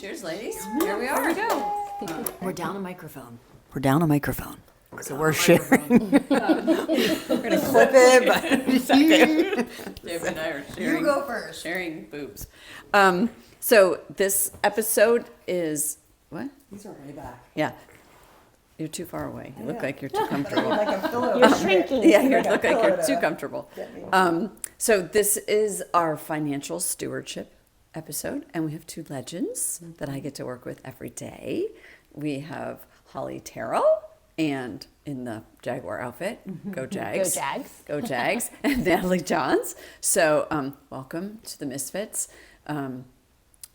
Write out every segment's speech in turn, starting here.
Cheers, ladies. Here we are. Here we go. We're down a microphone. So we're sharing. We're going to clip it, but David and I are sharing. You go first. Sharing boobs. So this episode is what? These are way back. Yeah. You're too far away. You look like you're too comfortable. You're shrinking. Yeah, you look like you're too comfortable. So this is our financial stewardship episode, and we have two legends that I get to work with every day. We have Holly Terrell, and in the Jaguar outfit, go Jags. Go Jags. Go Jags. And Natalie Johns. So welcome to the Misfits. I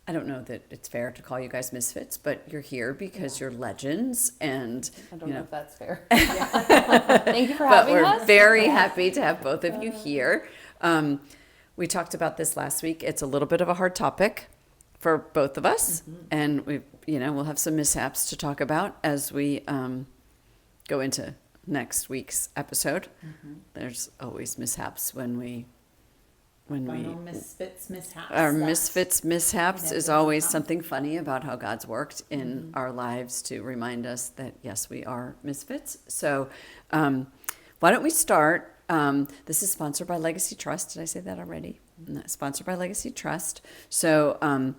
don't know that it's fair to call you guys misfits, but you're here because you're legends, and I don't know if that's fair. Thank Thank you for but having we're us. very happy to have both of you here. We talked about this last week. It's a little bit of a hard topic for both of us, and we'll have some mishaps to talk about as we go into next week's episode. There's always mishaps when we misfits, mishaps. our misfits mishaps is always something funny about how God's worked in our lives to remind us that yes, we are misfits. So why don't we start? This is sponsored by Legacy Trust. Did I say that already? Sponsored by Legacy Trust. So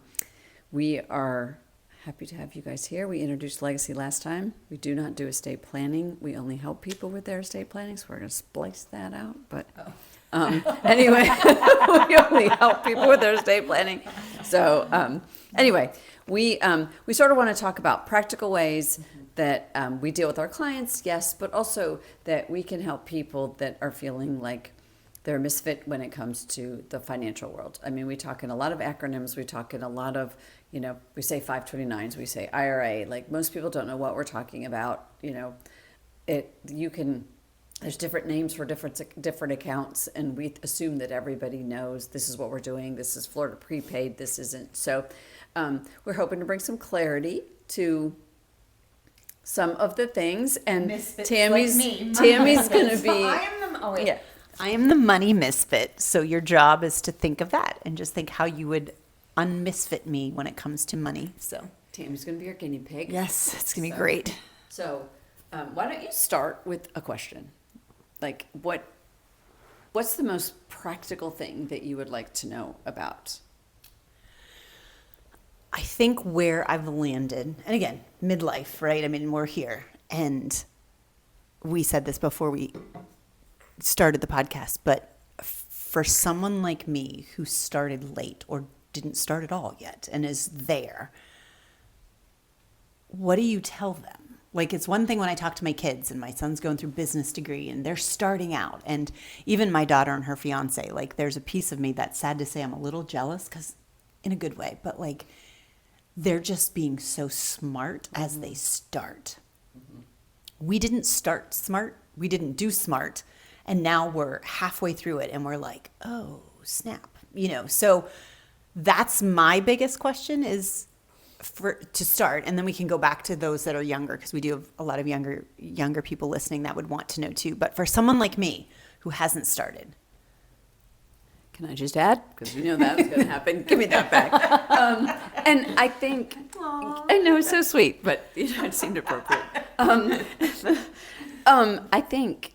we are happy to have you guys here. We introduced Legacy last time. We do not do estate planning. We only help people with their estate planning, so we're going to splice that out. But anyway, we only help people with their estate planning. So anyway, we sort of want to talk about practical ways that we deal with our clients, yes, but also that we can help people that are feeling like they're a misfit when it comes to the financial world. I mean, we talk in a lot of acronyms. We talk in a lot of, we say 529s, we say IRA. Like most people don't know what we're talking about. There's different names for different accounts, and we assume that everybody knows this is what we're doing. This is Florida prepaid. This isn't. So we're hoping to bring some clarity to some of the things. And Misfits Tammy's like me. Tammy's going to So be. I am the money misfit. So your job is to think of that and just think how you would unmisfit me when it comes to money. So Tammy's going to be your guinea pig. yes, it's gonna be great. So why don't you start with a question? Like what's the most practical thing that you would like to know about? I think where I've landed, and again, midlife, right? I mean, we're here, and we said this before we started the podcast, but for someone like me who started late or didn't start at all yet and is there, what do you tell them? Like, it's one thing when I talk to my kids, and my son's going through business degree and they're starting out, and even my daughter and her fiance, like there's a piece of me that's sad to say I'm a little jealous, because in a good way, but like they're just being so smart as they start. We didn't start smart. We didn't do smart. And now we're halfway through it and we're like, oh, snap. So that's my biggest question is to start. And then we can go back to those that are younger, because we do have a lot of younger people listening that would want to know too. But for someone like me who hasn't started. Can I just add? Because you know that's going to happen. Give me that back. And I think, I know it's so sweet, but it seemed appropriate. I think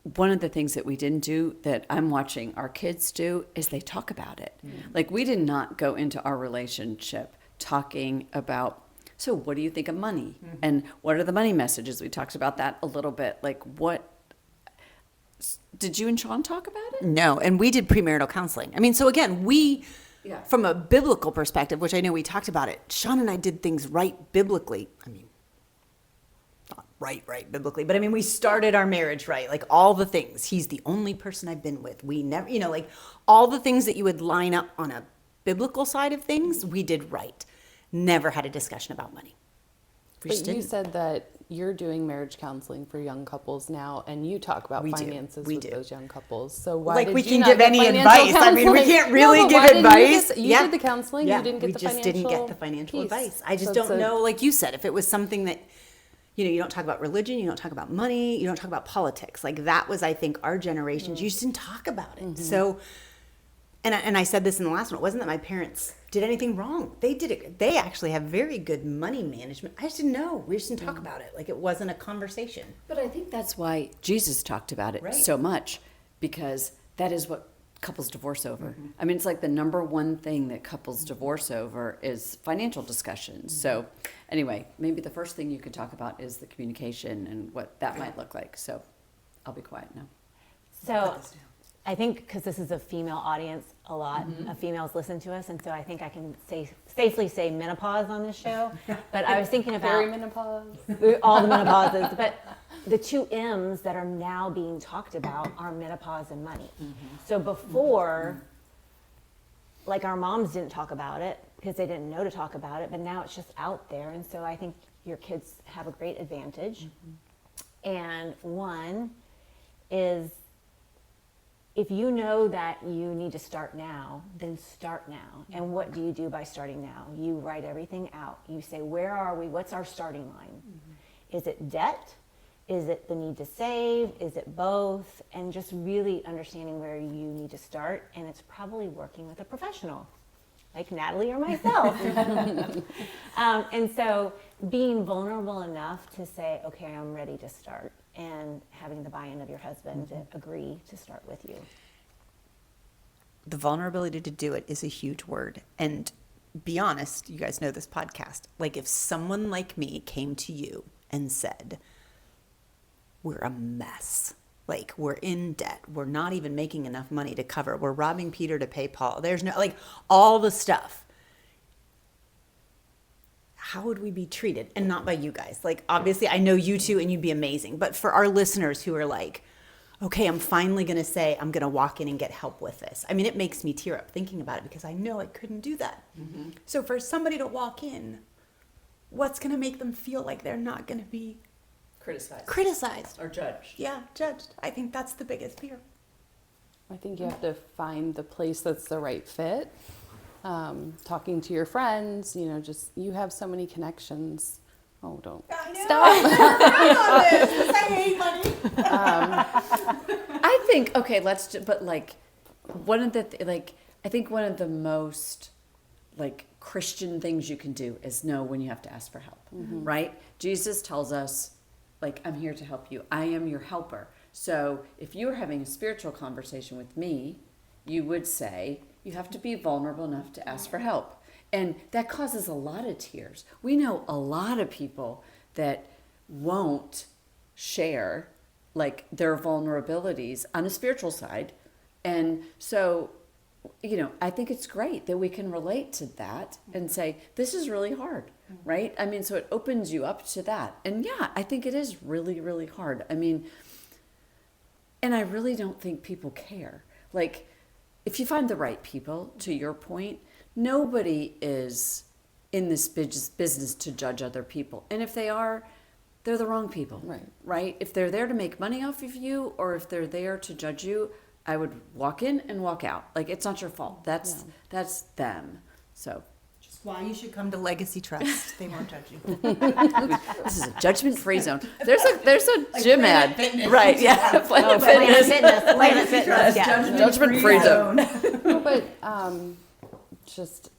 one of the things that we didn't do that I'm watching our kids do is they talk about it. Like we did not go into our relationship talking about, so what do you think of money? And what are the money messages? We talked about that a little bit. Like did you and Sean talk about it? No, and we did premarital counseling. I mean, so again, from a biblical perspective, which I know we talked about it, Sean and I did things right biblically. I mean, not right biblically, but I mean, we started our marriage right. Like all the things. He's the only person I've been with. We never, like all the things that you would line up on a biblical side of things, we did right. Never had a discussion about money. But you said that you're doing marriage counseling for young couples now, and you talk about finances with those young couples. So why did we you can not give get any financial advice? I mean, we counseling? can't really No, but give why didn't advice. You did the counseling. You didn't get the financial. We just didn't get the financial piece. advice. I just So don't know. Like you said, if it was something that, you don't talk about religion, you don't talk about money, you don't talk about politics. Like that was, I think, our generation. You just didn't talk about it. So and I said this in the last one, it wasn't that my parents did anything wrong. They did it. They actually have very good money management. I just didn't know. We just didn't talk about it. Like it wasn't a conversation. But I think that's why Jesus talked about it Right. so much, because that is what couples divorce over. I mean, it's like the number one thing that couples divorce over is financial discussions. So anyway, maybe the first thing you could talk about is the communication and what that might look like. So I'll be quiet now. So I think because this is a female audience, a lot of females listen to us, and so I think I can safely say menopause on this show. But I was thinking about Perimenopause. all the menopauses, but the two M's that are now being talked about are menopause and money. So before, like our moms didn't talk about it because they didn't know to talk about it, but now it's just out there, and so I think your kids have a great advantage. And one is, if you know that you need to start now, then start now. And what do you do by starting now? You write everything out. You say, where are we? What's our starting line? Is it debt? Is it the need to save? Is it both? And just really understanding where you need to start. And it's probably working with a professional, like Natalie or myself. And so being vulnerable enough to say, okay, I'm ready to start, and having the buy-in of your husband to agree to start with you. The vulnerability to do it is a huge word. And be honest, you guys know this podcast. Like if someone like me came to you and said, we're a mess. Like we're in debt. We're not even making enough money to cover. We're robbing Peter to pay Paul. There's no, like all the stuff. How would we be treated? And not by you guys. Like, obviously, I know you two and you'd be amazing. But for our listeners who are like, okay, I'm finally going to say, I'm going to walk in and get help with this. I mean, it makes me tear up thinking about it because I know I couldn't do that. So for somebody to walk in, what's going to make them feel like they're not going to be criticized? Or judged. Yeah, judged. I think that's the biggest fear. I think you have to find the place that's the right fit. Talking to your friends, you know, just you have so many connections. Oh, don't stop. I hate money. I think, okay, but like, one of the, I think one of the most, like, Christian things you can do is know when you have to ask for help, right? Jesus tells us, like, I'm here to help you. I am your helper. So if you were having a spiritual conversation with me, you would say, you have to be vulnerable enough to ask for help. And that causes a lot of tears. We know a lot of people that won't share like their vulnerabilities on a spiritual side. And so, you know, I think it's great that we can relate to that and say, this is really hard, right? I mean, so it opens you up to that. And yeah, I think it is really, really hard. I mean, and I really don't think people care. Like, if you find the right people, to your point, nobody is in this business to judge other people. And if they are, they're the wrong people, right? If they're there to make money off of you, or if they're there to judge you, I would walk in and walk out. Like, it's not your fault. That's them. So Just why you should come to Legacy Trust. They won't judge you. this is a judgment-free zone. There's a gym ad, right? Yeah, Planet Planet Fitness, yeah. Judgment-free zone. But just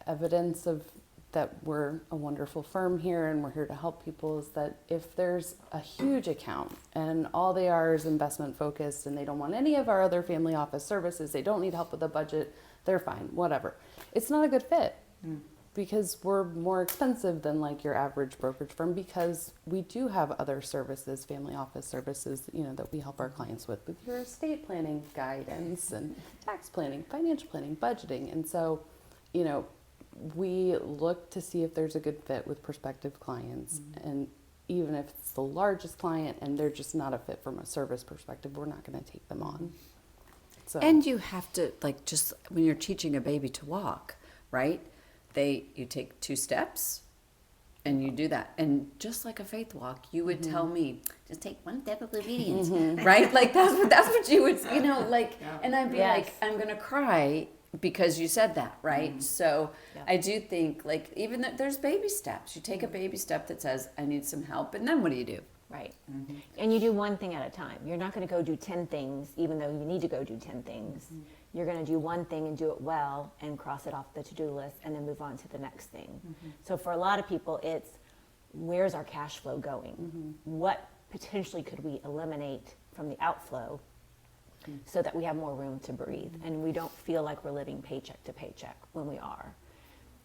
evidence of that we're a wonderful firm here and we're here to help people is that if there's a huge account and all they are is investment focused and they don't want any of our other family office services, they don't need help with the budget, they're fine, whatever. It's not a good fit because we're more expensive than like your average brokerage firm because we do have other services, family office services, you know, that we help our clients with your estate planning guidance and tax planning, financial planning, budgeting. And so, you know, we look to see if there's a good fit with prospective clients. And even if it's the largest client and they're just not a fit from a service perspective, we're not going to take them on. So. And you have to, like, just when you're teaching a baby to walk, right? You take 2 steps and you do that. And just like a faith walk, you would tell me, just take 1 step of obedience, right? Like that's what you would, you know, like, and I'd be like, I'm going to cry because you said that, right? So I do think, like, even that there's baby steps. You take a baby step that says, I need some help. And then what do? Right. And you do one thing at a time. You're not going to go do 10 things, even though you need to go do 10 things. You're going to do one thing and do it well and cross it off the to-do list and then move on to the next thing. So for a lot of people, it's where's our cash flow going? What potentially could we eliminate from the outflow so that we have more room to breathe and we don't feel like we're living paycheck to paycheck when we are.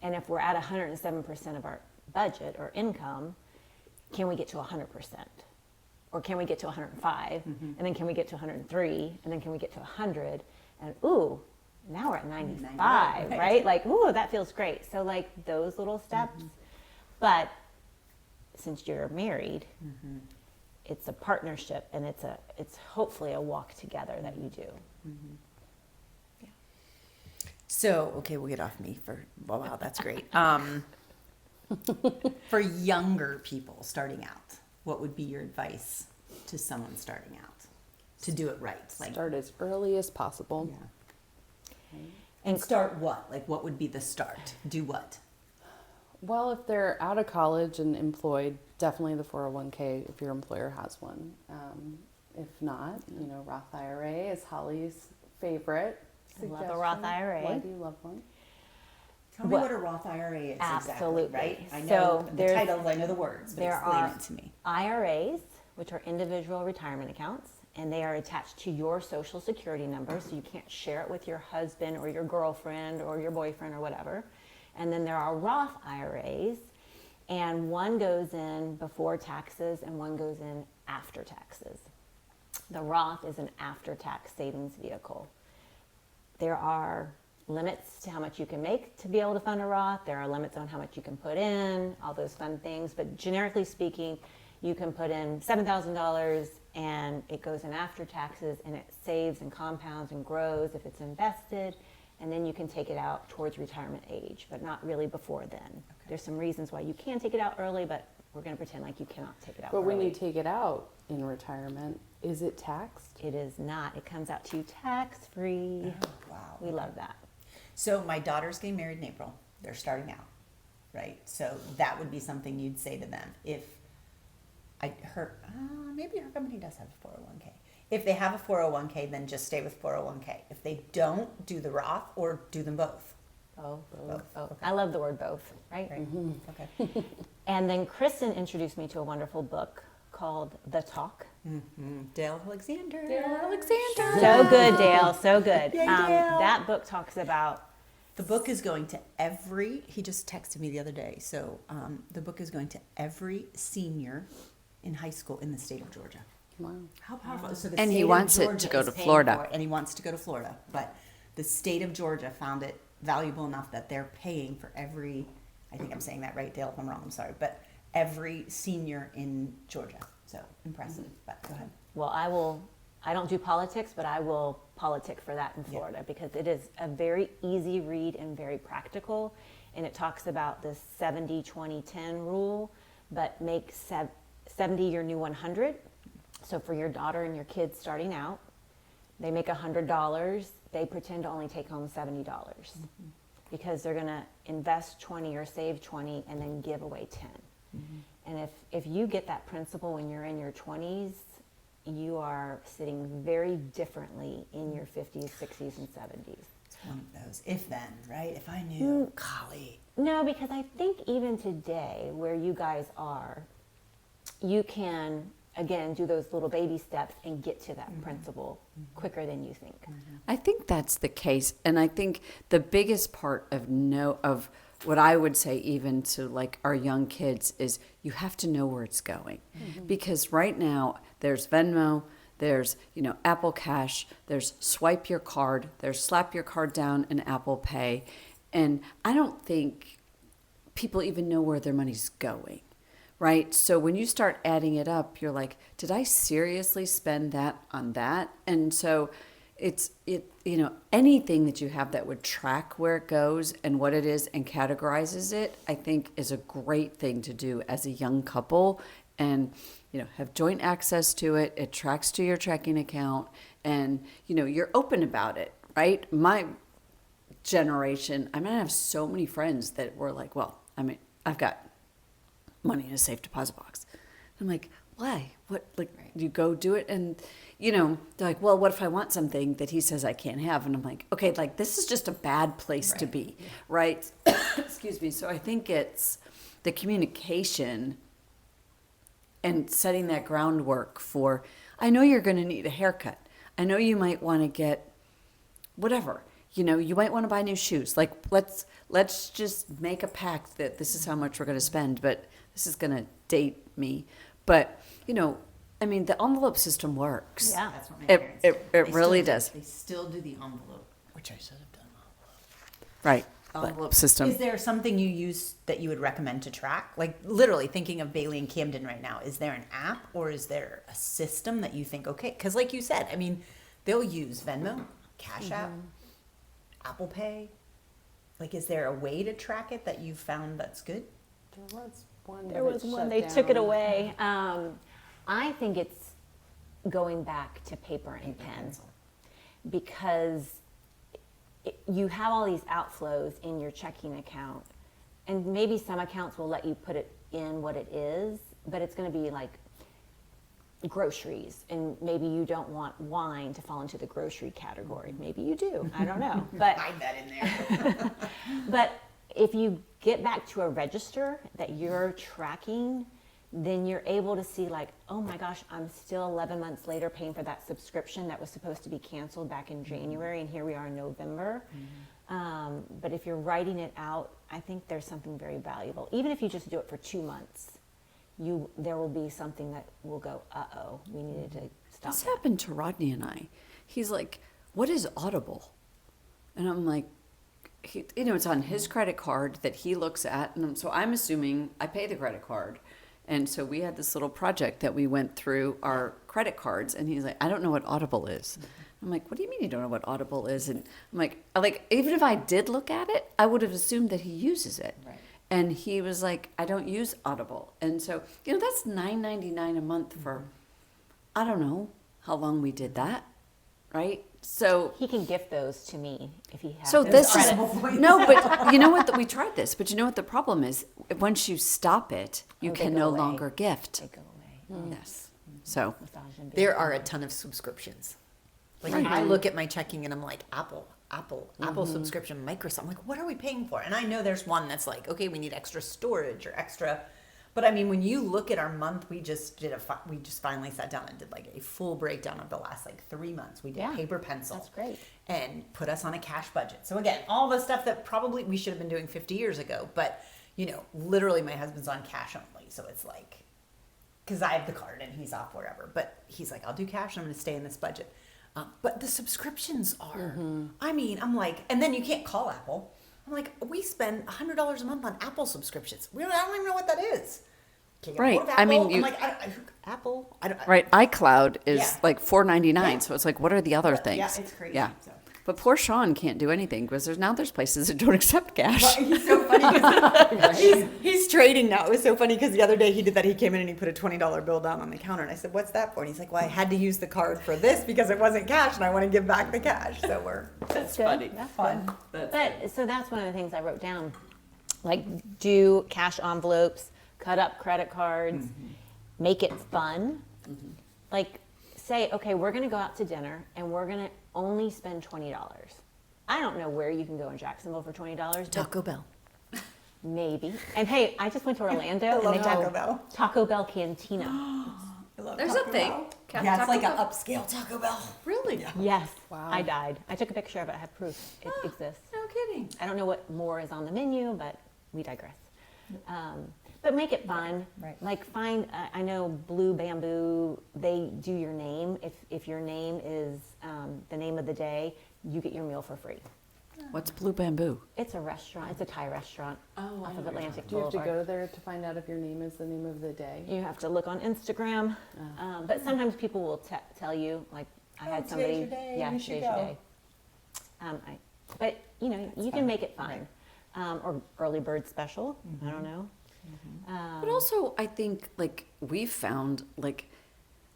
And if we're at 107% of our budget or income, can we get to 100%? Or can we get to 105? And then can we get to 103? And then can we get to 100? And ooh, now we're at 95, right? Like, ooh, that feels great. So like those little steps. But since you're married, it's a partnership and it's hopefully a walk together that you do. So, okay, we'll get off me for, wow, that's great. For younger people starting out, what would be your advice to someone starting out to do it right? Like, Start as early as possible. yeah. And start what? Like, what would be the start? Do what? Well, if they're out of college and employed, definitely the 401k if your employer has one. If not, Roth IRA is Holly's favorite I love a suggestion. Roth IRA. Why do you love one? Tell me what a Roth IRA is Absolutely. exactly, right? I So know the there's- titles, I know the words, but There explain are it to me. IRAs, which are individual retirement accounts, and they are attached to your social security number, so you can't share it with your husband or your girlfriend or your boyfriend or whatever. And then there are Roth IRAs, and one goes in before taxes and one goes in after taxes. The Roth is an after-tax savings vehicle. There are limits to how much you can make to be able to fund a Roth. There are limits on how much you can put in, all those fun things. But generically speaking, you can put in $7,000 and it goes in after taxes and it saves and compounds and grows if it's invested. And then you can take it out towards retirement age, but not really before then. There's some reasons why you can take it out early, but we're going to pretend like you cannot take it out But early. when you take it out in retirement, is it taxed? It is not. It comes out to you tax-free. Wow. We love that. So my daughter's getting married in April. They're starting out, right? So that would be something you'd say to them. If maybe her company does have a 401k. If they have a 401k, then just stay with 401k. If they don't, do the Roth or do them both. Oh, Both. Oh, I love the word both, right? Right? Okay. And then Kristen introduced me to a wonderful book called The Talk. Dale Alexander. Alexander. So good, Dale, so good. Yay, Dale. That book talks about, The book is going to he just texted me the other day. So the book is going to every senior in high school in the state of Georgia. Wow. How powerful. So the And he state of wants it to Georgia go is to paying Florida. for it, and he wants to go to Florida. But the state of Georgia found it valuable enough that they're paying for every, I think I'm saying that right, Dale, if I'm wrong, I'm sorry, but every senior in Georgia. So impressive. But go ahead. well, I don't do politics, but I will politic for that in Florida because it is a very easy read and very practical. And it talks about the 70-20-10 rule, but make 70 your new 100. So for your daughter and your kids starting out, they make $100. They pretend to only take home $70 because they're going to invest 20 or save 20 and then give away 10. And if you get that principle when you're in your 20s, you are sitting very differently in your 50s, 60s, and 70s. It's one of those. If then, right? If I knew, golly. No, because I think even today, where you guys are, you can, again, do those little baby steps and get to that principle quicker than you think. I think that's the case, and I think the biggest part of what I would say even to like our young kids is you have to know where it's going, because right now there's Venmo, there's Apple Cash, there's swipe your card, there's slap your card down and Apple Pay, and I don't think people even know where their money's going. Right? So when you start adding it up, you're like, did I seriously spend that on that? And so anything that you have that would track where it goes and what it is and categorizes it, I think is a great thing to do as a young couple and, have joint access to it. It tracks to your checking account and, you're open about it, right? My generation, I have so many friends that were like, I've got money in a safe deposit box. I'm like, why? what, like, you go do it, and, you know, they're like, well, what if I want something that he says I can't have? And I'm like, okay, like, this is just a bad place to be, right? Excuse me. So I think it's the communication and setting that groundwork for, I know you're going to need a haircut. I know you might want to get whatever. You know, you might want to buy new shoes. Like, let's just make a pact that this is how much we're going to spend, but this is going to date me. But, you know, I mean, the envelope system works. Yeah. That's what my It- parents it- did. it They really still does. They still do the envelope, which I should have done. Right. Envelope system. Is there something you use that you would recommend to track? Like literally thinking of Bailey and Camden right now, is there an app or is there a system that you think, okay, because like you said, I mean, they'll use Venmo, Cash App, Apple Pay. Like, is there a way to track it that you found that's good? There was one. There but was it one, shut they took it down. away. I think it's going back to paper and pen because you have all these outflows in your checking account, and maybe some accounts will let you put it in what it is, but it's going to be like groceries, and maybe you don't want wine to fall into the grocery category. Maybe you do. I don't know. But Hide that in there. but if you get back to a register that you're tracking, then you're able to see like, oh my gosh, I'm still 11 months later paying for that subscription that was supposed to be canceled back in January, and here we are in November. But if you're writing it out, I think there's something very valuable. Even if you just do it for 2 months, there will be something that will go, uh-oh, we needed to stop This that. happened to Rodney and I. He's like, what is Audible? And I'm like, you know, it's on his credit card that he looks at. And so I'm assuming I pay the credit card. And so we had this little project that we went through our credit cards. And he's like, I don't know what Audible is. I'm like, what do you mean you don't know what Audible is? And I'm like, even if I did look at it, I would have assumed that he uses it. Right. And he was like, I don't use Audible. And so, you know, that's $9.99 a month for, I don't know how long we did that, right? So, He can gift those to me if he has so those this is, credits. no, but you know what, we tried this, but you know what the problem is? Once you stop it, you Oh, they can go no away. longer gift. They go away. Yes. So, Massage and There are a ton of subscriptions. Like I look at my checking and I'm like, Apple subscription, Microsoft. I'm like, what are we paying for? And I know there's one that's like, okay, we need extra storage or extra. But I mean, when you look at our month, we just finally sat down and did like a full breakdown of the last like 3 months. We did Yeah, paper pencil. that's great. And put us on a cash budget. So again, all the stuff that probably we should have been doing 50 years ago. But you know, literally my husband's on cash only. So it's like, because I have the card and he's off wherever. But he's like, I'll do cash and I'm going to stay in this budget. But the subscriptions are, I mean, I'm like, and then you can't call Apple. I'm like, we spend $100 a month on Apple subscriptions. I don't even know what that is. Can't get Right. hold of I mean, Apple. you- I'm like, Apple. I don't, right, iCloud is Yeah. like $4.99. Yeah. So it's like, what are the other Right, things? yeah, it's crazy, Yeah. so. But poor Sean can't do anything because there's places that don't accept cash. He's so funny because he's trading now. It was so funny because the other day he did that. He came in and he put a $20 bill down on the counter, and I said, "What's that for?" And he's like, "Well, I had to use the card for this because it wasn't cash, and I want to give back the cash." So we're That's Good. funny. That's fun. good. But so that's one of the things I wrote down. Like, do cash envelopes, cut up credit cards, make it fun. Like, say, okay, we're going to go out to dinner and we're going to only spend $20. I don't know where you can go in Jacksonville for $20. but Taco Bell. maybe. And hey, I just went to Orlando love and they Taco have Bell. Taco Bell Cantina. I love There's Taco a thing. Bell. Ca- Yeah, it's Taco like an Bell? upscale Taco Bell. Really? Yes. Wow. I died. I took a picture of it. I have proof. It exists. No kidding. I don't know what more is on the menu, but we digress. But make it fun. Right. Like find, I know Blue Bamboo, they do your name. If your name is the name of the day, you get your meal for free. What's Blue Bamboo? It's a restaurant. It's a Thai restaurant off of Atlantic Do you have to Boulevard. go there to find out if your name is the name of the day? You have to look on Instagram, but sometimes people will tell you. Like I had today's somebody, your day, yeah, you should today's your go. day. But you know, you can make it fun, or early bird special. I don't know. But also, I think like we've found like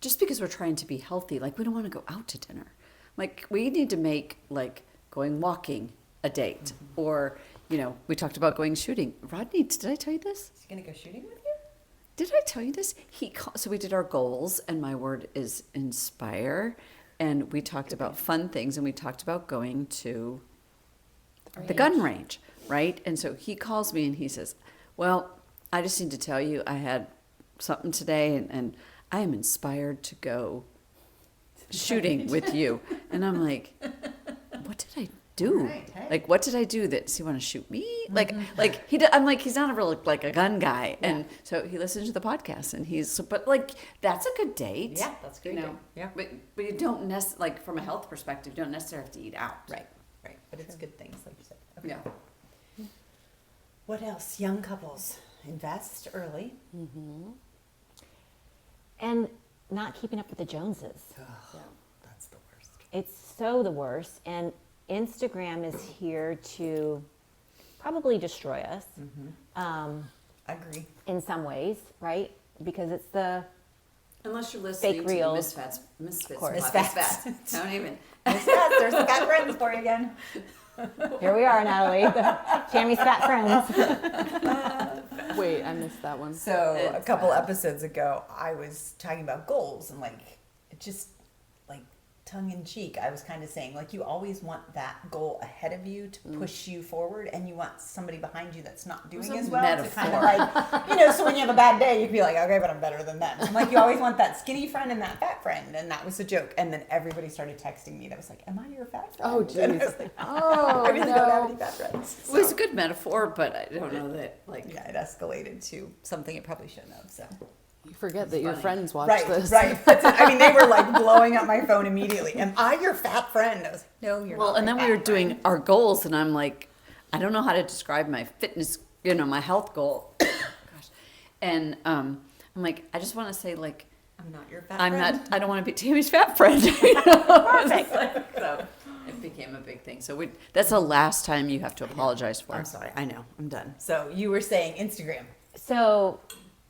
just because we're trying to be healthy, like we don't want to go out to dinner. Like we need to make like going walking a date, or you know, we talked about going shooting. Rodney, did I tell you this? Is he gonna go shooting with you? did I tell you this? So we did our goals, and my word is inspire. And we talked about fun things, and we talked about going to the gun range, right? And so he calls me and he says, well, I just need to tell you, I had something today, and I am inspired to go shooting with you. And I'm like, what did I do? Right, hey. Like, what did I do? Does he want to shoot me? Like I'm like, he's not a real, like a gun guy. And so he listens to the podcast, and but like, that's a good date. Yeah, that's a great you know? date. Yeah. But you don't like, from a health perspective, you don't necessarily have to eat out. Right. But it's good things, like you said. Okay. Yeah. What else? Young couples invest early. And not keeping up with the Joneses. That's the worst. It's so the worst. And Instagram is here to probably destroy us Agree. in some ways, right? Because it's the Unless you're listening Fake to reels. the Misfits. course. Misfits. Don't even. There's the fat friends for you again. here we are, Natalie, the Tammy's fat friends. Wait, I missed that one. So a It's couple bad. episodes ago, I was talking about goals and like, it just like tongue in cheek. I was kind of saying like, you always want that goal ahead of you to push you forward, and you want somebody behind you that's not doing a as well to kind of metaphor. like, so when you have a bad day, you can be like, okay, but I'm better than them. And like, you always want that skinny friend and that fat friend, and that was a joke. And then everybody started texting me that was like, am I your fat friend? Oh, And I jeez. was like, Oh, I really don't have no. any fat friends. It was a good metaphor, but I don't know that, like, Yeah, it escalated to something it probably shouldn't have. So. You forget that your funny. friends watch Right, this. right. That's it. I mean, they were like blowing up my phone immediately. Am I your fat friend? I was like, no, you're well, not. and then my we were fat doing friend. our goals, and I'm like, I don't know how to describe my fitness, my health goal. Gosh. And I'm like, I just want to say, like, I'm not your fat I'm friend. not, I don't want to be Tammy's fat friend. Perfect. So it became a big thing. So that's the last time you have to apologize for. I'm sorry. I know. I'm done. So you were saying Instagram. So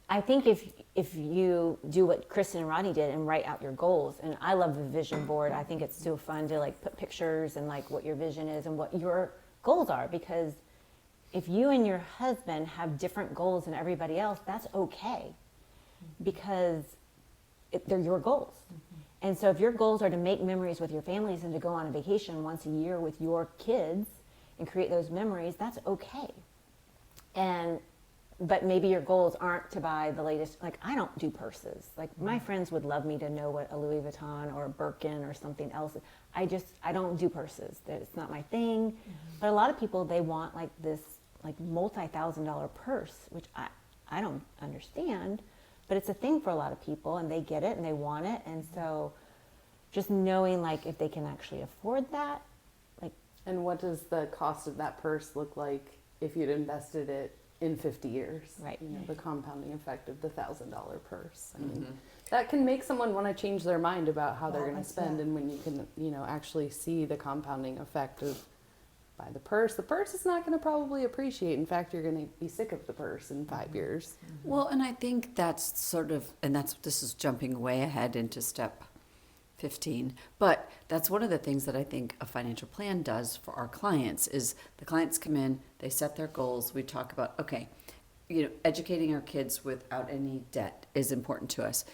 I think if you do what Kristen and Rodney did and write out your goals, and I love the vision board. I think it's so fun to like put pictures and like what your vision is and what your goals are, because if you and your husband have different goals than everybody else, that's okay, because they're your goals. And so if your goals are to make memories with your families and to go on a vacation once a year with your kids and create those memories, that's okay. But maybe your goals aren't to buy the latest, like I don't do purses. Like my friends would love me to know what a Louis Vuitton or a Birkin or something else. I don't do purses. It's not my thing. But a lot of people, they want like this like multi-$1,000 purse, which I don't understand, but it's a thing for a lot of people, and they get it and they want it. And so just knowing like if they can actually afford that, like, And what does the cost of that purse look like if you'd invested it in 50 years? Right. You know, the compounding effect of the $1,000 purse. I mean, that can make someone want to change their mind about how they're Well, going to that's spend. that. And when you can, actually see the compounding effect of buy the purse is not going to probably appreciate. In fact, you're going to be sick of the purse in 5 years. Well, and I think that's sort of, this is jumping way ahead into step 15, but that's one of the things that I think a financial plan does for our clients is the clients come in, they set their goals, we talk about, okay, educating our kids without any debt is important to us.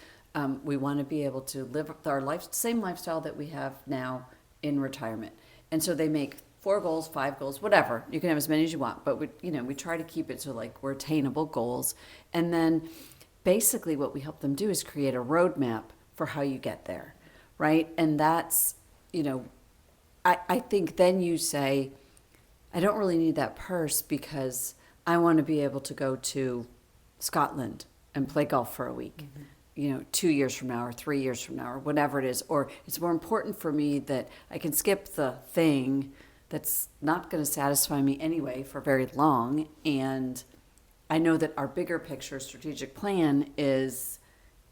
We want to be able to live our same lifestyle that we have now in retirement. And so they make 4 goals, 5 goals, whatever. You can have as many as you want, but we try to keep it so like we're attainable goals. And then basically what we help them do is create a roadmap for how you get there, right? And that's, I think then you say, I don't really need that purse because I want to be able to go to Scotland and play golf for a week. 2 years from now or 3 years from now or whatever it is. Or it's more important for me that I can skip the thing that's not going to satisfy me anyway for very long. And I know that our bigger picture strategic plan is,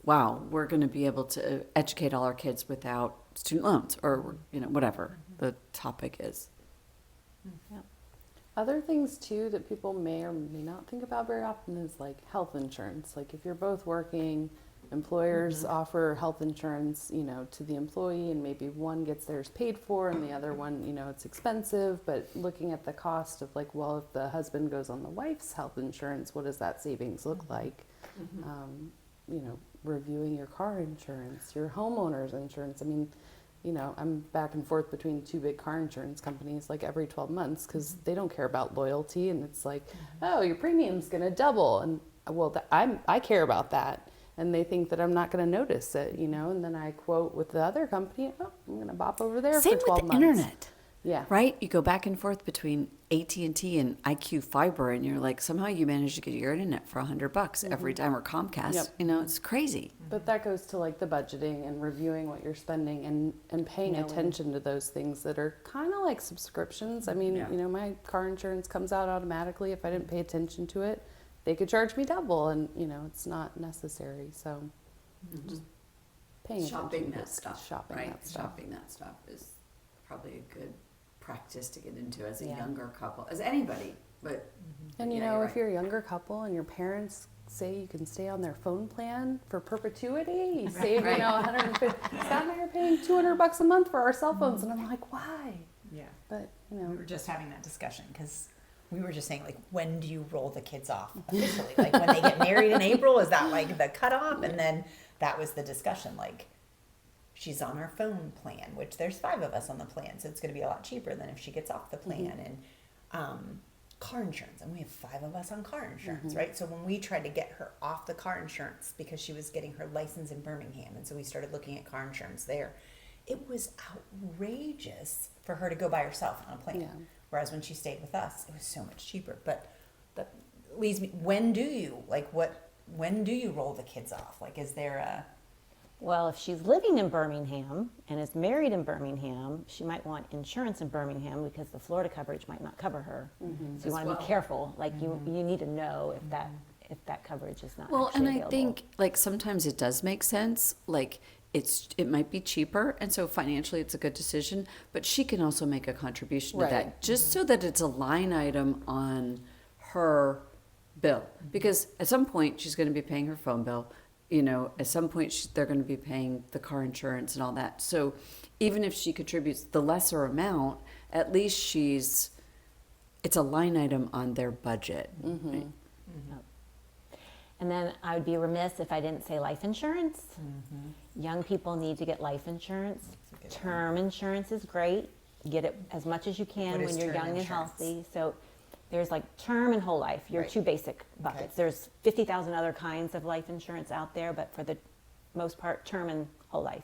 wow, we're going to be able to educate all our kids without student loans or, whatever the topic is. Other things too that people may or may not think about very often is like health insurance. Like if you're both working, employers offer health insurance, to the employee, and maybe one gets theirs paid for and the other one, it's expensive. But looking at the cost of like, well, if the husband goes on the wife's health insurance, what does that savings look like? You know, reviewing your car insurance, your homeowner's insurance. I mean, you know, I'm back and forth between two big car insurance companies like every 12 months because they don't care about loyalty, and it's like, oh, your premium's gonna double, and well, I care about that, and they think that I'm not gonna notice it, you know, and then I quote with the other company, oh, I'm gonna bop over there Same for 12 with the months. internet. Yeah. Right? You go back and forth between AT&T and IQ Fiber, and you're like, somehow you manage to get your internet for $100 every time, or Comcast. Yep. You know, it's crazy. But that goes to like the budgeting and reviewing what you're spending and paying attention to those things that are kind of like subscriptions. I mean, Yeah. you know, my car insurance comes out automatically. If I didn't pay attention to it, they could charge me double, and you know, it's not necessary. So just paying Shopping attention that to stuff, shopping right? that stuff. Shopping that stuff is probably a good practice to get into as a Yeah. younger couple, as anybody. But And you yeah, know, you're if right. you're a younger couple and your parents say you can stay on their phone plan for perpetuity, you save, you know, 150. Scott and I are paying $200 a month for our cell phones, and I'm like, why? Yeah. But you We know, were just having that discussion because we were just saying, like, when do you roll the kids off officially? Like, when they get married in April, is that like the cutoff? And then that was the discussion, like, she's on our phone plan, which there's 5 of us on the plan, so it's going to be a lot cheaper than if she gets off the plan. And car insurance, and we have 5 of us on car insurance, right? So when we tried to get her off the car insurance because she was getting her license in Birmingham, and so we started looking at car insurance there, it was outrageous for her to go by herself on a plane. Yeah. Whereas when she stayed with us, it was so much cheaper. But that leads me, when do you roll the kids off? Like, is there a, Well, if she's living in Birmingham and is married in Birmingham, she might want insurance in Birmingham because the Florida coverage might not cover her. So you As want to well. be careful. Like you need to know if that coverage is not Well, actually and I available. think like sometimes it does make sense. Like it might be cheaper, and so financially it's a good decision. But she can also make a contribution to Right. that, just so that it's a line item on her bill. Because at some point she's going to be paying her phone bill. You know, at some point they're going to be paying the car insurance and all that. So even if she contributes the lesser amount, at least it's a line item on their budget. Right? And then I would be remiss if I didn't say life insurance. Young people need to get life insurance. a good Term insurance is great. Get it as much as you can What when is you're term young insurance? and healthy. So there's like term and whole life, your Right. 2 basic buckets. There's 50,000 other kinds of life insurance out there, but for the most part, term and whole life.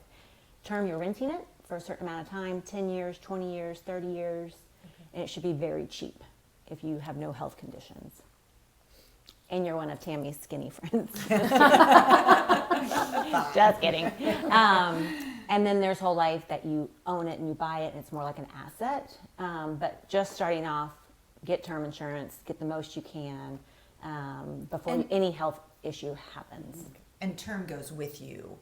Term, you're renting it for a certain amount of time, 10 years, 20 years, 30 years, and it should be very cheap if you have no health conditions. And you're one of Tammy's skinny friends. Just kidding. And then there's whole life that you own it and you buy it and it's more like an asset. But just starting off, get term insurance, get the most you can before And- any health issue happens. and term goes with you?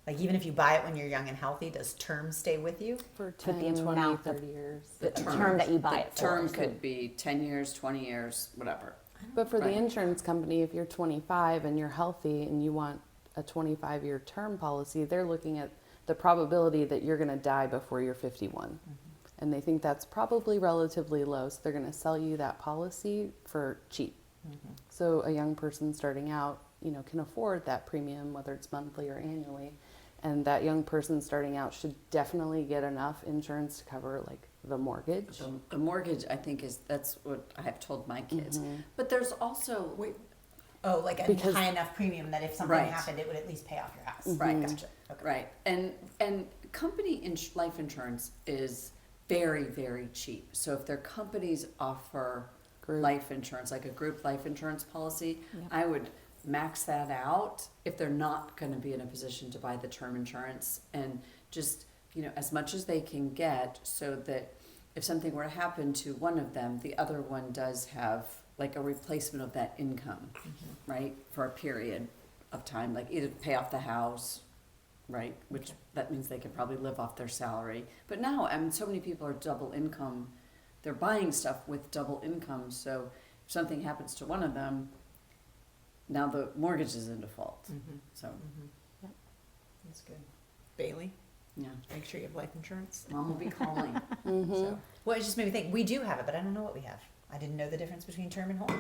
Like, even if you buy it when you're young and healthy, does term stay with you? for the 10, 20, amount of- 30 years. The term that you buy The it for. term So- could be 10 years, 20 years, whatever. But for Right. the insurance company, if you're 25 and you're healthy and you want a 25-year term policy, they're looking at the probability that you're going to die before you're 51. And they think that's probably relatively low, so they're going to sell you that policy for cheap. So a young person starting out, you know, can afford that premium, whether it's monthly or annually. And that young person starting out should definitely get enough insurance to cover like the mortgage. The mortgage, I think, that's what I have told my kids. But there's also, Oh, like a Because- high enough premium that if something Right. happened, it would at least pay off your house. Right. Gotcha. Okay. right, and company life insurance is very, very cheap. So if their companies offer Group. life insurance, like a group life insurance policy, I would max that out if they're not going to be in a position to buy the term insurance, and just, you know, as much as they can get, so that if something were to happen to one of them, the other one does have like a replacement of that income, right, for a period of time, like either pay off the house, right, which that means they could probably live off their salary. But now, I mean, so many people are double income, they're buying stuff with double income, so if something happens to one of them, now the mortgage is in default. So, That's good. Bailey, yeah, make sure you have life insurance. Mom will be calling. So, well, it just made me think. We do have it, but I don't know what we have. I didn't know the difference between term and whole.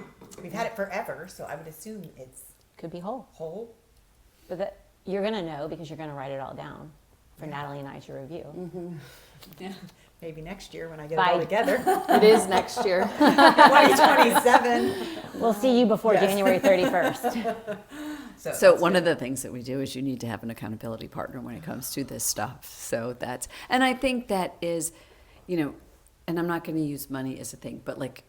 We've had it forever, so I would assume it's could be whole. Whole. But that you're gonna know because you're gonna write it all down for Natalie and I to review. Yeah. Maybe next year when I get Bye. it all together. It is next year. 2027. We'll see you before Yes. January 31st. So one of the things that we do is you need to have an accountability partner when it comes to this stuff. So and I think that is, and I'm not going to use money as a thing, but like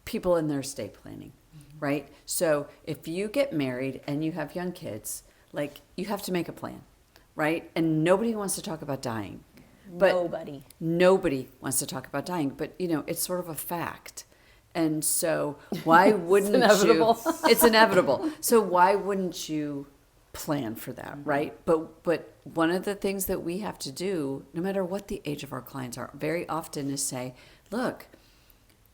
people in their estate planning, right? So if you get married and you have young kids, like you have to make a plan, right? And nobody wants to talk about dying. But nobody wants to talk about dying, but it's sort of a fact. And so why wouldn't inevitable. it's inevitable. So why wouldn't you plan for that, right? But one of the things that we have to do, no matter what the age of our clients are, very often is say, look,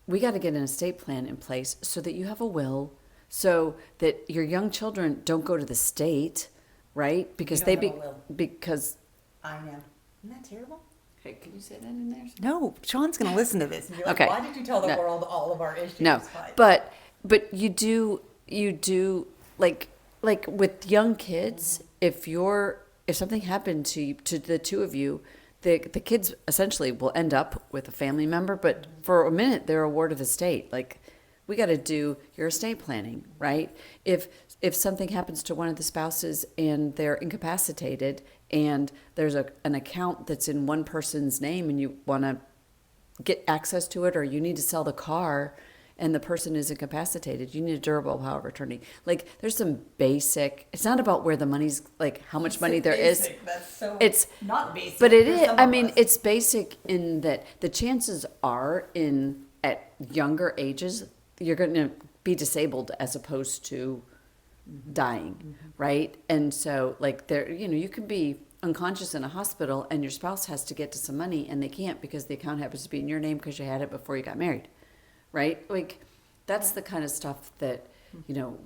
we got to get an estate plan in place so that you have a will, so that your young children don't go to the state, right? Because don't have a will. because I know. Isn't that terrible? hey, can you say that in there? No, Sean's going to listen to this. You're like, Okay. why did you tell the No. world all of our issues? No, but you do like with young kids. If something happened to the two of you, the kids essentially will end up with a family member. But for a minute, they're a ward of the state. Like we got to do your estate planning, right? If something happens to one of the spouses and they're incapacitated and there's an account that's in one person's name and you want to get access to it, or you need to sell the car and the person is incapacitated, you need a durable power of attorney. Like there's some basic, it's not about where the money's, like how much money there is. Basic. That's so It's not basic. But it for is, some I of mean, us. it's basic in that the chances are at younger ages, you're going to be disabled as opposed to dying, right? And so like you can be unconscious in a hospital and your spouse has to get to some money and they can't because the account happens to be in your name because you had it before you got married, right? Like that's the kind of stuff that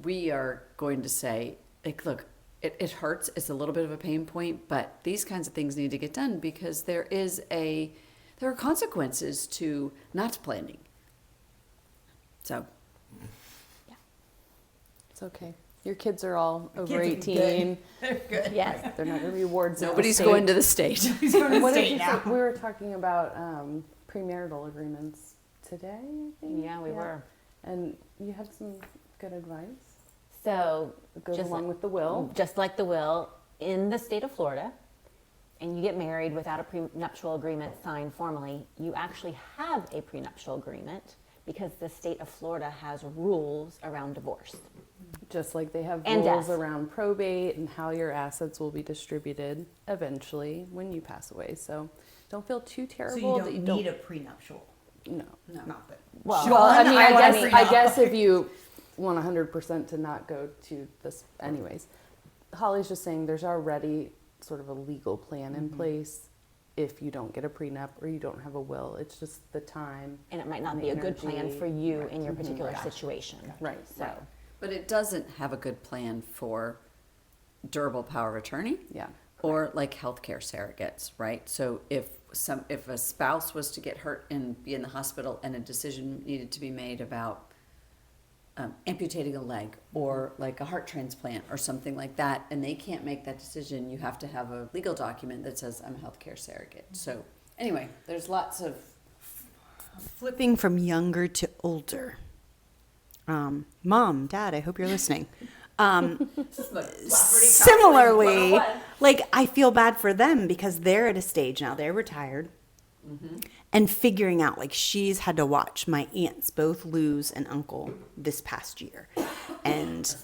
we are going to say, like, look, it hurts, it's a little bit of a pain point, but these kinds of things need to get done because there are consequences to not planning. So It's okay. Your kids are all over Kids are 18. They're good. Yes. They're not going to be wards. of the nobody's state. going to the state. He's going to What did state you now. say? We were talking about premarital agreements today, I think. Yeah, we were. And you had some good advice. So It goes just along with the will. Just like the will in the state of Florida, and you get married without a prenuptial agreement signed formally, you actually have a prenuptial agreement because the state of Florida has rules around divorce. Just like they have And rules death. around probate and how your assets will be distributed eventually when you pass away. So don't feel too So terrible you that you don't need a prenuptial. No. Not that. Well, Well, I mean, I want guess, a I prenup. guess if you want 100% to not go to this, anyways. Holly's just saying there's already sort of a legal plan in place if you don't get a prenup or you don't have a will. It's just the time. and it might not and be the a good plan energy. for you in your particular Gotcha. situation. Right. So, Right. But it doesn't have a good plan for durable power of attorney. Yeah. Or like healthcare surrogates, right? So if a spouse was to get hurt and be in the hospital and a decision needed to be made about amputating a leg or like a heart transplant or something like that, and they can't make that decision, you have to have a legal document that says I'm a healthcare surrogate. So anyway, there's lots of Flipping from younger to older. Mom, Dad, I hope you're listening. Similarly, like I feel bad for them because they're at a stage now, they're retired. And figuring out, like, she's had to watch my aunts both lose an uncle this past year. And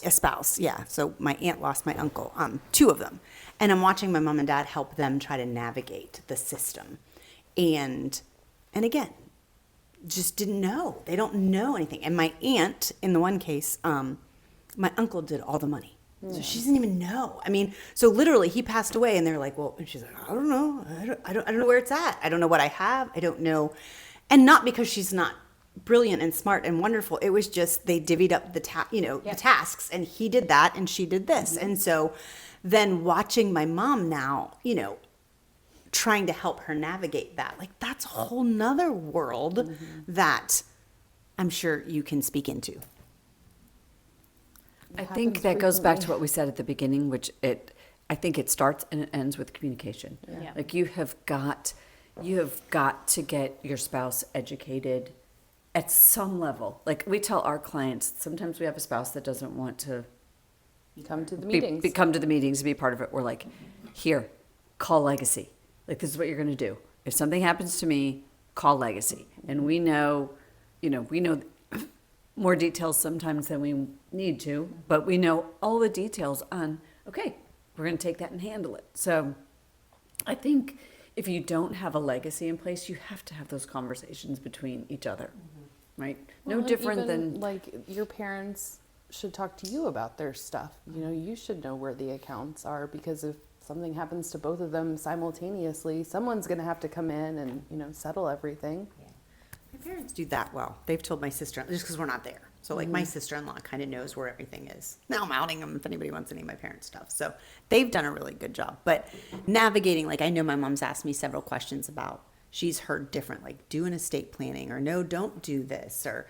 a spouse, yeah. So my aunt lost my uncle, two of them. And I'm watching my mom and dad help them try to navigate the system. And again, just didn't know. They don't know anything. And my aunt, in the one case, my uncle did all the money. So she doesn't even know. I mean, so literally he passed away and they're like, well, and she's like, I don't know. I don't know where it's at. I don't know what I have. I don't know. And not because she's not brilliant and smart and wonderful. It was just, they divvied up the the tasks, and he did that and she did this. And so then watching my mom now, trying to help her navigate that, like that's a whole nother world that I'm sure you can speak into. I happens think that goes back to frequently. what we said at the beginning, which I think it starts and it ends with communication. Yeah. Like you have got to get your spouse educated at some level. Like we tell our clients, sometimes we have a spouse that doesn't want to Come to the meetings. come to the meetings and be part of it. We're like, here, call Legacy. Like this is what you're going to do. If something happens to me, call Legacy. And we know more details sometimes than we need to, but we know all the details on, okay, we're going to take that and handle it. So I think if you don't have a legacy in place, you have to have those conversations between each other, right? Well, No and different even, than, like your parents should talk to you about their stuff. You know, you should know where the accounts are, because if something happens to both of them simultaneously, someone's going to have to come in and, you know, settle everything. My parents do that well. They've told my sister, just because we're not there. So like my sister-in-law kind of knows where everything is. Now I'm outing them if anybody wants any of my parents' stuff. So they've done a really good job. But navigating, like I know my mom's asked me several questions about, she's heard different, like do an estate planning or no, don't do this, or,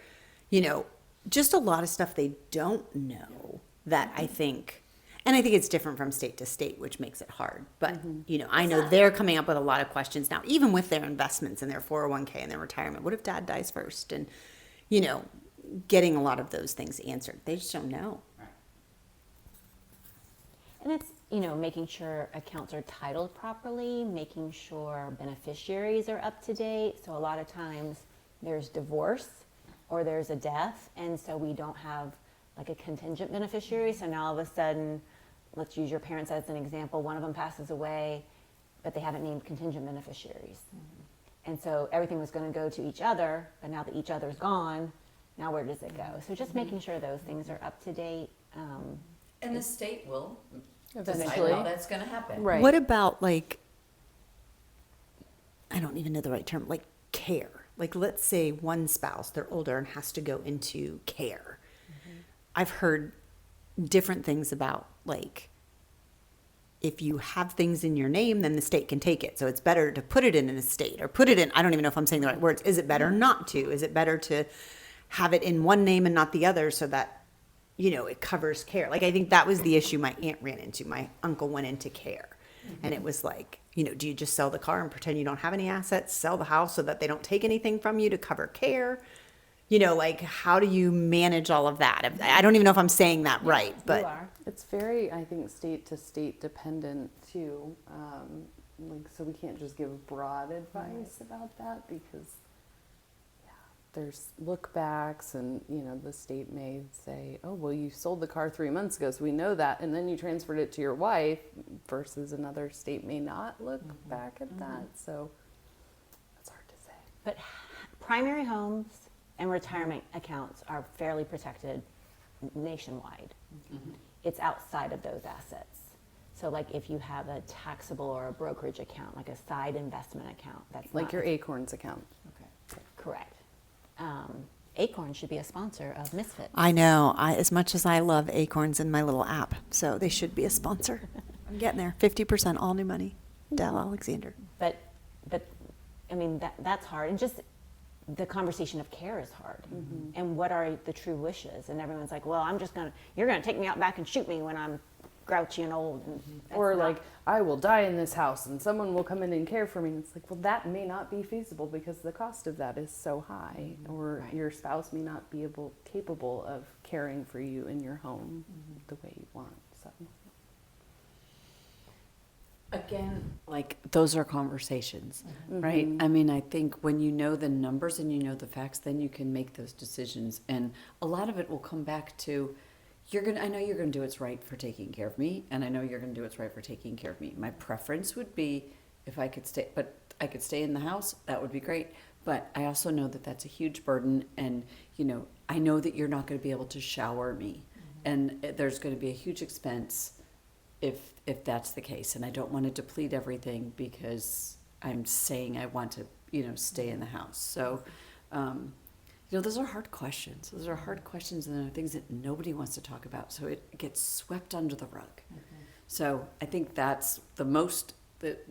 you know, just a lot of stuff they don't know that I think, and I think it's different from state to state, which makes it hard. But, you know, I know they're coming up with a lot of questions now, even with their investments and their 401k and their retirement. What if dad dies first? And, you know, getting a lot of those things answered. They just don't know. And it's, you know, making sure accounts are titled properly, making sure beneficiaries are up to date. So a lot of times there's divorce or there's a death, and so we don't have like a contingent beneficiary. So now all of a sudden, let's use your parents as an example, one of them passes away, but they haven't named contingent beneficiaries. And so everything was going to go to each other, but now that each other's gone, now where does it go? So just making sure those things are up to date. and the state will Eventually. that's going to happen. Right. What about like, I don't even know the right term, like care? Like let's say one spouse, they're older and has to go into care. I've heard different things about like, if you have things in your name, then the state can take it. So it's better to put it in an estate or put it in, I don't even know if I'm saying the right words. Is it better not to? Is it better to have it in one name and not the other so that, you know, it covers care? Like, I think that was the issue my aunt ran into. My uncle went into care and it was like, you know, do you just sell the car and pretend you don't have any assets, sell the house so that they don't take anything from you to cover care? You know, like, how do you manage all of that? I don't even know if I'm saying that right, but you are. It's very, I think, state to state dependent too. Like, so we can't just give broad advice about that, because, yeah, there's look backs, and you know, the state may say, "Oh, well, you sold the car 3 months ago, so we know that," and then you transferred it to your wife. Versus another state may not look back at that. So that's hard to say. But primary homes and retirement accounts are fairly protected nationwide. It's outside of those assets. So like if you have a taxable or a brokerage account, like a side investment account, that's Like not your Acorns account. correct. Acorn should be a sponsor of Misfit. I know. As much as I love Acorns in my little app, so they should be a sponsor. I'm getting there. 50% all new money. Dell Alexander. But I mean that's hard, and just the conversation of care is hard. And what are the true wishes? And everyone's like, well, you're gonna take me out back and shoot me when I'm grouchy and old. And that's Or not- like, I will die in this house and someone will come in and care for me. And it's like, well, that may not be feasible because the cost of that is so high. Or your spouse may not be capable of caring for you in your home the way you want. So Again, like those are conversations, right? I mean, I think when you know the numbers and you know the facts, then you can make those decisions. And a lot of it will come back to, I know you're gonna do what's right for taking care of me, and I know you're gonna do what's right for taking care of me. My preference would be if I could stay in the house, that would be great. But I also know that that's a huge burden, and you know, I know that you're not gonna be able to shower me, and there's gonna be a huge expense if that's the case, and I don't want to deplete everything because I'm saying I want to, you know, stay in the house. So, you know, those are hard questions. Those are hard questions, and they're things that nobody wants to talk about. So it gets swept under the rug. So I think that's the most that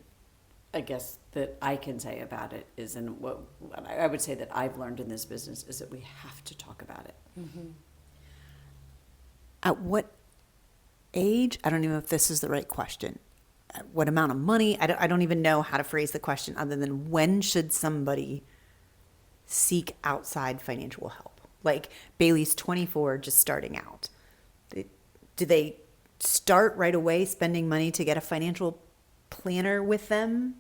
I guess that I can say about it is, and what I would say that I've learned in this business is that we have to talk about it. at what age, I don't even know if this is the right question, at what amount of money, I don't even know how to phrase the question other than when should somebody seek outside financial help? Like Bailey's 24, just starting out. Do they start right away spending money to get a financial planner with them?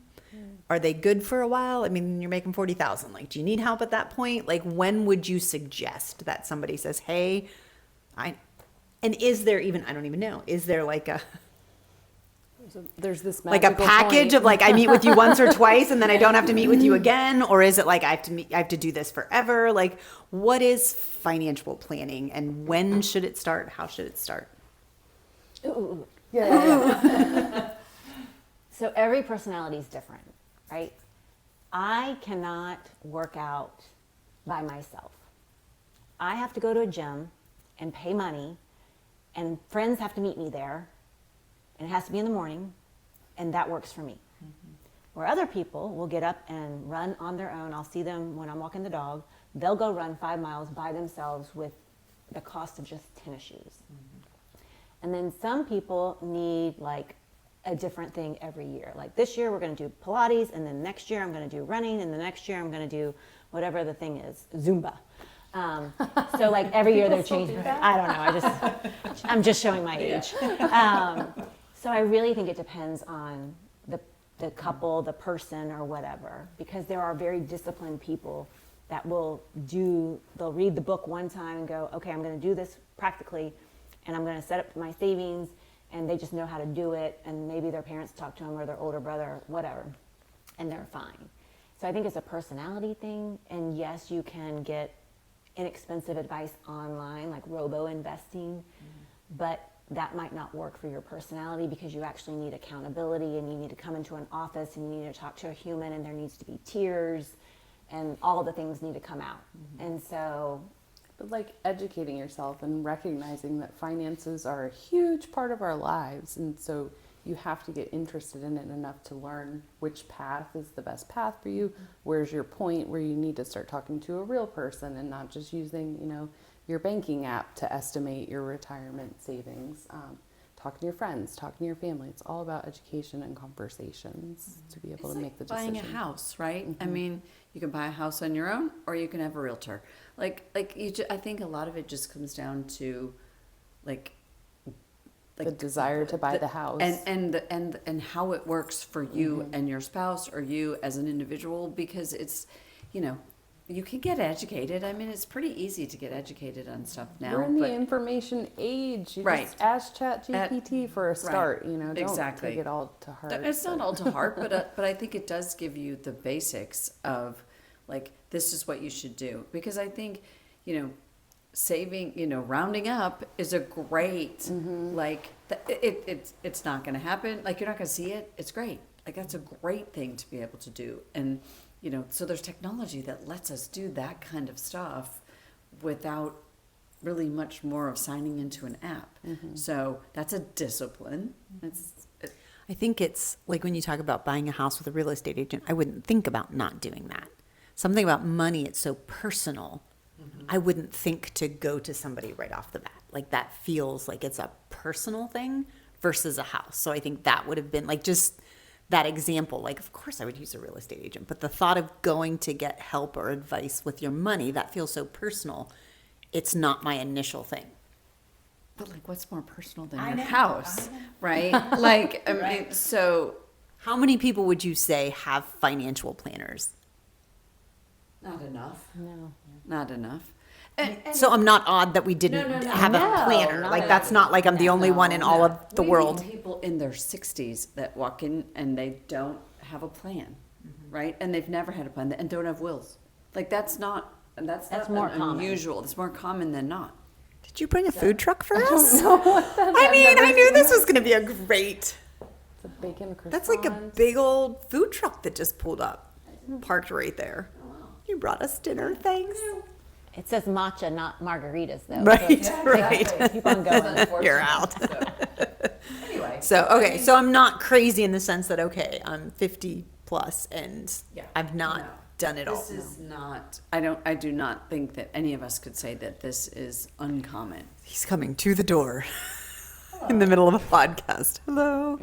Are they good for a while? I mean, you're making 40,000. Like, do you need help at that point? Like, when would you suggest that somebody says, "Hey, and is there even, I don't even know, is there like a There's this like a magical package point. of like I meet with you once or twice and then I don't have to meet with you again, or is it like I have to do this forever? Like, what is financial planning and when should it start? How should it start? Ooh. Yeah. So every personality is different, right? I cannot work out by myself. I have to go to a gym and pay money, and friends have to meet me there, and it has to be in the morning, and that works for me. Where other people will get up and run on their own. I'll see them when I'm walking the dog. They'll go run 5 miles by themselves with the cost of just tennis shoes. And then some people need like a different thing every year. Like this year we're going to do Pilates, and then next year I'm going to do running, and the next year I'm going to do whatever the thing is, Zumba. So like every year they're changing. I don't know. I'm just showing my age. So I really think it depends on the couple, the person, or whatever, because there are very disciplined people that they'll read the book one time and go, okay, I'm going to do this practically, and I'm going to set up my savings, and they just know how to do it, and maybe their parents talk to them or their older brother, whatever, and they're fine. So I think it's a personality thing, and yes, you can get inexpensive advice online, like robo-investing, but that might not work for your personality because you actually need accountability, and you need to come into an office, and you need to talk to a human, and there needs to be tears, and all the things need to come out. And so But like educating yourself and recognizing that finances are a huge part of our lives, and so you have to get interested in it enough to learn which path is the best path for you. Where's your point where you need to start talking to a real person and not just using, your banking app to estimate your retirement savings. Talking to your friends, talking to your family. It's all about education and conversations to be able to make the decision. Buying a house, right? I mean, you can buy a house on your own, or you can have a realtor. I think a lot of it just comes down to, The desire to buy the house. and how it works for you and your spouse, or you as an individual, because it's, you can get educated. I mean, it's pretty easy to get educated on stuff now. We're in the but information age. You Right. just ask ChatGPT for a start. Don't Exactly. take it all to heart. It's not all to heart, but I think it does give you the basics of, like, this is what you should do. Because I think, saving, rounding up is a great, it's not going to happen. Like, you're not going to see it. It's great. Like, that's a great thing to be able to do. And, so there's technology that lets us do that kind of stuff without really much more of signing into an app. So that's a discipline. I think it's like when you talk about buying a house with a real estate agent, I wouldn't think about not doing that. Something about money, it's so personal. I wouldn't think to go to somebody right off the bat. Like, that feels like it's a personal thing versus a house. So I think that would have been like just that example. Like, of course I would use a real estate agent, but the thought of going to get help or advice with your money, that feels so personal. It's not my initial thing. But, like, what's more personal than I your know, house, I know. right? Like, I mean, so How many people would you say have financial planners? not enough. no. Not enough. And So I'm not odd that we didn't No, no, no. have a No, planner. not Like, at that's not like I'm the only one in all of the we world. meet people in their 60s that walk in and they don't have a plan, right? And they've never had a plan and don't have wills. Like, that's not more common. unusual. It's more common than not. Did you bring a food truck for us? I mean, I knew this was going to be a great. It's a bacon croissant. That's like a big old food truck that just pulled up, parked right there. You brought us dinner, thanks. It says matcha, not margaritas, though. Right, So right. keep on going. You're out. Anyway. So, okay, so I'm not crazy in the sense that, okay, I'm 50 plus and Yeah. I've not No. done it all. This is not, I do not think that any of us could say that this is uncommon. He's coming to the door in the middle of a podcast. Hello.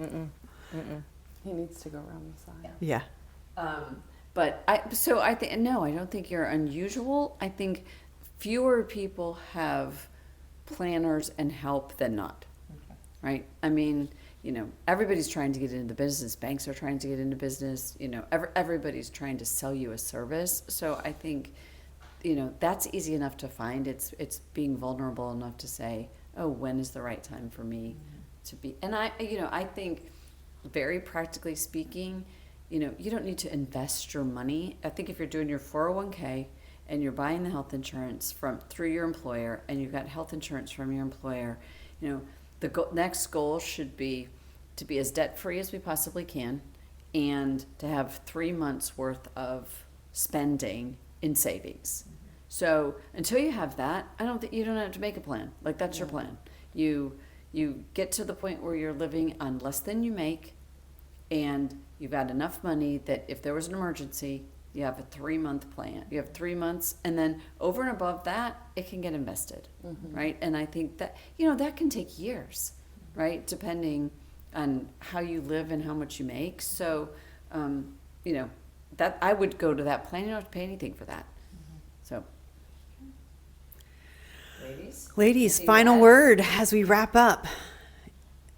He needs to go around the side. Yeah. But I think, no, I don't think you're unusual. I think fewer people have planners and help than not. Right? I mean, everybody's trying to get into business. Banks are trying to get into business. Everybody's trying to sell you a service. So I think, that's easy enough to find. It's being vulnerable enough to say, oh, when is the right time for me to be? And I think very practically speaking, you don't need to invest your money. I think if you're doing your 401k and you're buying the health insurance through your employer and you've got health insurance from your employer, the next goal should be to be as debt-free as we possibly can and to have 3 months worth of spending in savings. So until you have that, I don't think you don't have to make a plan. Like that's your plan. You get to the point where you're living on less than you make and you've got enough money that if there was an emergency, you have a 3-month plan. You have 3 months, and then over and above that, it can get invested, right? And I think that, that can take years, right? Depending on how you live and how much you make. So, that I would go to that plan. You don't have to pay anything for that. So, Ladies, final word as we wrap up.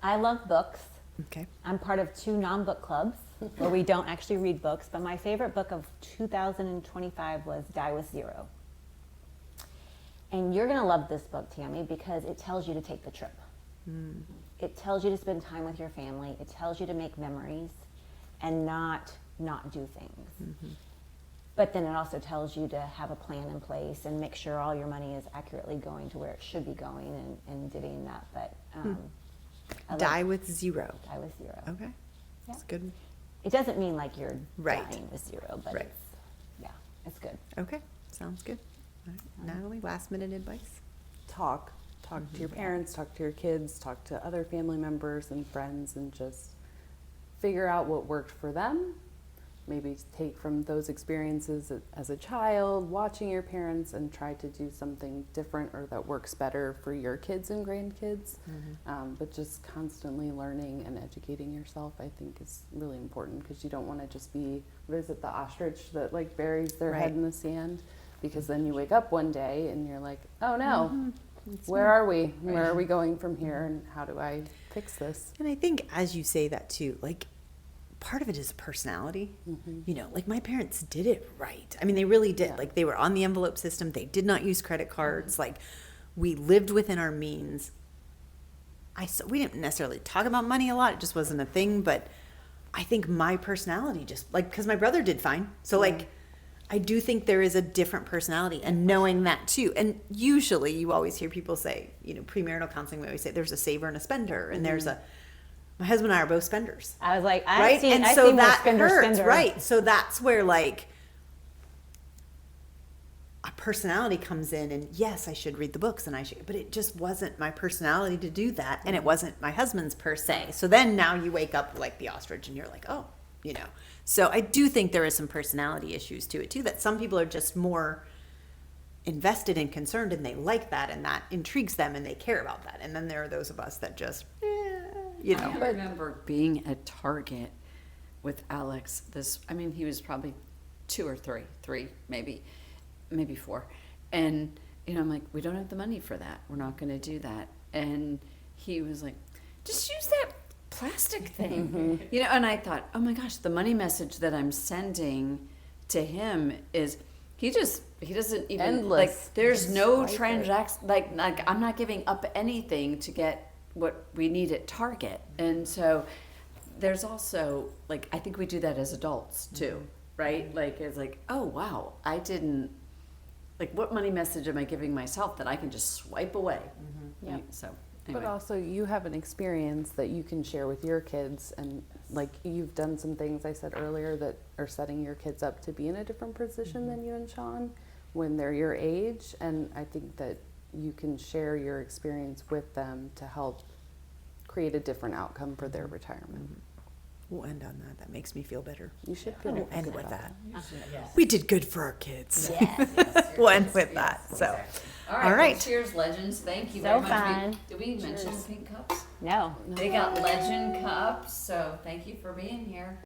I love books. Okay. I'm part of 2 non-book clubs where we don't actually read books, but my favorite book of 2025 was Die with Zero. And you're going to love this book, Tammy, because it tells you to take the trip. It tells you to spend time with your family. It tells you to make memories and not do things. But then it also tells you to have a plan in place and make sure all your money is accurately going to where it should be going and divvying that. But I love Die with zero. Die with Zero. Okay. That's good. It doesn't mean like you're Right. dying with zero, but Right. it's good. Okay. Sounds good. All right. Natalie, last minute advice? Talk to your parents, talk to your kids, talk to other family members and friends, and just figure out what worked for them. Maybe take from those experiences as a child, watching your parents, and try to do something different or that works better for your kids and grandkids. But just constantly learning and educating yourself, I think, is really important, because you don't want to just be, what is it, the ostrich that like buries their Right. head in the sand, because then you wake up one day and you're like, oh no, where are we? Where are we going from here, and how do I fix this? And I think as you say that too, like part of it is personality. Like my parents did it right. I mean, they really did. Yeah. Like they were on the envelope system. They did not use credit cards. Like we lived within our means. We didn't necessarily talk about money a lot. It just wasn't a thing. But I think my personality just because my brother did fine. So like, I do think there is a different personality, and knowing that too. And usually you always hear people say, premarital counseling, we always say there's a saver and a spender, and there's my husband and I are both spenders. I was like, I Right? see, And I so see more that spender, hurts, spender. right? So that's where like a personality comes in, and yes, I should read the books, and but it just wasn't my personality to do that, and it wasn't my husband's per se. So then now you wake up like the ostrich, and you're like, oh, So I do think there is some personality issues to it too, that some people are just more invested and concerned, and they like that, and that intrigues them, and they care about that. And then there are those of us that just, I remember being at Target with Alex. He was probably 2 or 3 maybe 4. And, I'm like, we don't have the money for that. We're not going to do that. And he was like, just use that plastic thing. And I thought, oh my gosh, the money message that I'm sending to him is, he doesn't even, Endless. like, there's no Swipe it. transaction, like I'm not giving up anything to get what we need at Target. And so there's also, like, I think we do that as adults too, right? Like, it's like, oh wow, I didn't, like, what money message am I giving myself that I can just swipe away? Right? So anyway. But also, you have an experience that you can share with your kids, and like you've done some things I said earlier that are setting your kids up to be in a different position than you and Sean when they're your age, and I think that you can share your experience with them to help create a different outcome for their retirement. We'll end on that. That makes me feel better. You should feel We'll good end with about that. We did good for our kids. Yes. We'll end with that. So, All all right. Cheers, legends. Thank you So very much. fun. Did we mention pink cups? No. They got legend cups, so thank you for being here.